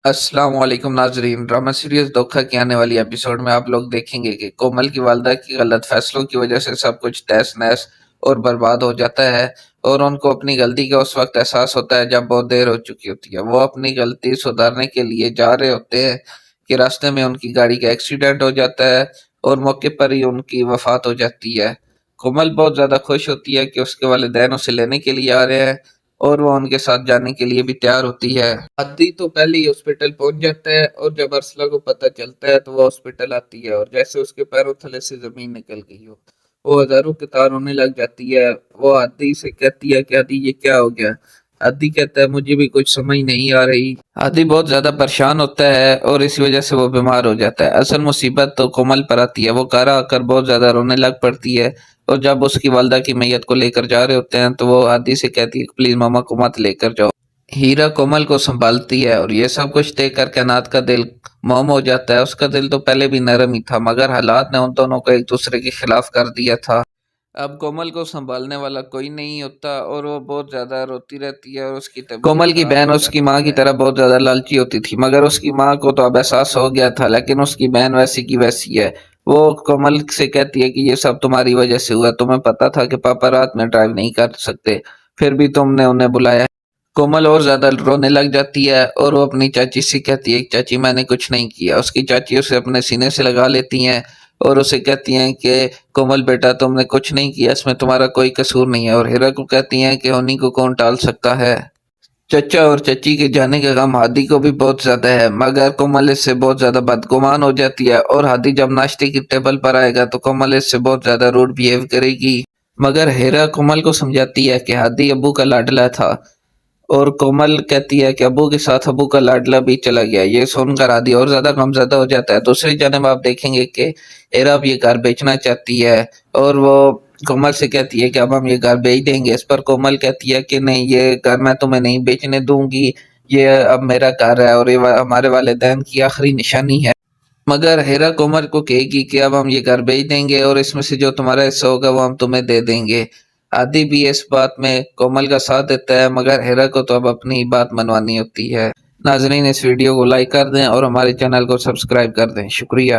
السلام علیکم ناظرین، ڈرامہ سیریز دھوکہ کی آنے والی ایپیسوڈ میں آپ لوگ دیکھیں گے کہ کومل کی والدہ کی غلط فیصلوں کی وجہ سے سب کچھ تہس نہس اور برباد ہو جاتا ہے، اور ان کو اپنی غلطی کا اس وقت احساس ہوتا ہے جب بہت دیر ہو چکی ہوتی ہے۔ وہ اپنی غلطی سدھارنے کے لیے جا رہے ہوتے ہیں کہ راستے میں ان کی گاڑی کا ایکسیڈنٹ ہو جاتا ہے اور موقع پر ہی ان کی وفات ہو جاتی ہے۔ کومل بہت زیادہ خوش ہوتی ہے کہ اس کے والدین اسے لینے کے لیے آ رہے ہیں اور وہ ان کے ساتھ جانے کے لیے بھی تیار ہوتی ہے۔ عادی تو پہلے ہی ہاسپٹل پہنچ جاتا ہے، اور جب ارسلہ کو پتہ چلتا ہے تو وہ ہاسپٹل آتی ہے، اور جیسے اس کے پیروں تلے سے زمین نکل گئی ہو، وہ ہزاروں کی طرح رونے لگ جاتی ہے۔ وہ عادی سے کہتی ہے کہ عادی یہ کیا ہو گیا؟ عادی کہتا ہے مجھے بھی کچھ سمجھ نہیں آ رہی۔ عادی بہت زیادہ پریشان ہوتا ہے اور اسی وجہ سے وہ بیمار ہو جاتا ہے۔ اصل مصیبت تو کومل پر آتی ہے۔ وہ گھر آ کر بہت زیادہ رونے لگ پڑتی ہے، اور جب اس کی والدہ کی میت کو لے کر جا رہے ہوتے ہیں تو وہ عادی سے کہتی ہے کہ پلیز ماما کو مت لے کر جاؤ۔ ہیرا کومل کو سنبھالتی ہے، اور یہ سب کچھ دیکھ کر کائنات کا دل موم ہو جاتا ہے۔ اس کا دل تو پہلے بھی نرم ہی تھا، مگر حالات نے ان دونوں کو ایک دوسرے کے خلاف کر دیا تھا۔ اب کومل کو سنبھالنے والا کوئی نہیں ہوتا، اور وہ بہت زیادہ روتی رہتی ہے، اور اس کی طبیعت کومل کی بہن اس کی ماں کی طرح بہت زیادہ لالچی ہوتی تھی، مگر اس کی ماں کو تو اب احساس ہو گیا تھا، لیکن اس کی بہن ویسی کی ویسی ہے۔ وہ کومل سے کہتی ہے کہ یہ سب تمہاری وجہ سے ہوا، تمہیں پتا تھا کہ پاپا رات میں ڈرائیو نہیں کر سکتے، پھر بھی تم نے انہیں بلایا۔ کومل اور زیادہ رونے لگ جاتی ہے، اور وہ اپنی چاچی سے کہتی ہے کہ چاچی میں نے کچھ نہیں کیا۔ اس کی چاچی اسے اپنے سینے سے لگا لیتی ہیں اور اسے کہتی ہیں کہ کومل بیٹا تم نے کچھ نہیں کیا، اس میں تمہارا کوئی قصور نہیں ہے، اور ہیرا کو کہتی ہیں کہ انہی کو کون ٹال سکتا ہے۔ چچا اور چچی کے جانے کا غم ہادی کو بھی بہت زیادہ ہے، مگر کومل اس سے بہت زیادہ بدگمان ہو جاتی ہے، اور ہادی جب ناشتے کی ٹیبل پر آئے گا تو کومل اس سے بہت زیادہ روڈ بیہیو کرے گی، مگر ہیرا کومل کو سمجھاتی ہے کہ ہادی ابو کا لاڈلا تھا، اور کومل کہتی ہے کہ ابو کے ساتھ ابو کا لاڈلا بھی چلا گیا۔ یہ سن کر ہادی اور زیادہ غمزدہ ہو جاتا ہے۔ دوسری جانب آپ دیکھیں گے کہ ہیرا اب یہ گھر بیچنا چاہتی ہے، اور وہ کومل سے کہتی ہے کہ اب ہم یہ گھر بیچ دیں گے۔ اس پر کومل کہتی ہے کہ نہیں، یہ گھر میں تمہیں نہیں بیچنے دوں گی، یہ اب میرا گھر ہے، اور یہ ہمارے والدین کی آخری نشانی ہے۔ مگر ہیرا کومل کو کہے گی کہ اب ہم یہ گھر بیچ دیں گے، اور اس میں سے جو تمہارا حصہ ہوگا وہ ہم تمہیں دے دیں گے۔ عادی بھی اس بات میں کومل کا ساتھ دیتا ہے، مگر ہیرا کو تو اب اپنی بات منوانی ہوتی ہے۔ ناظرین اس ویڈیو کو لائک کر دیں اور ہمارے چینل کو سبسکرائب کر دیں، شکریہ۔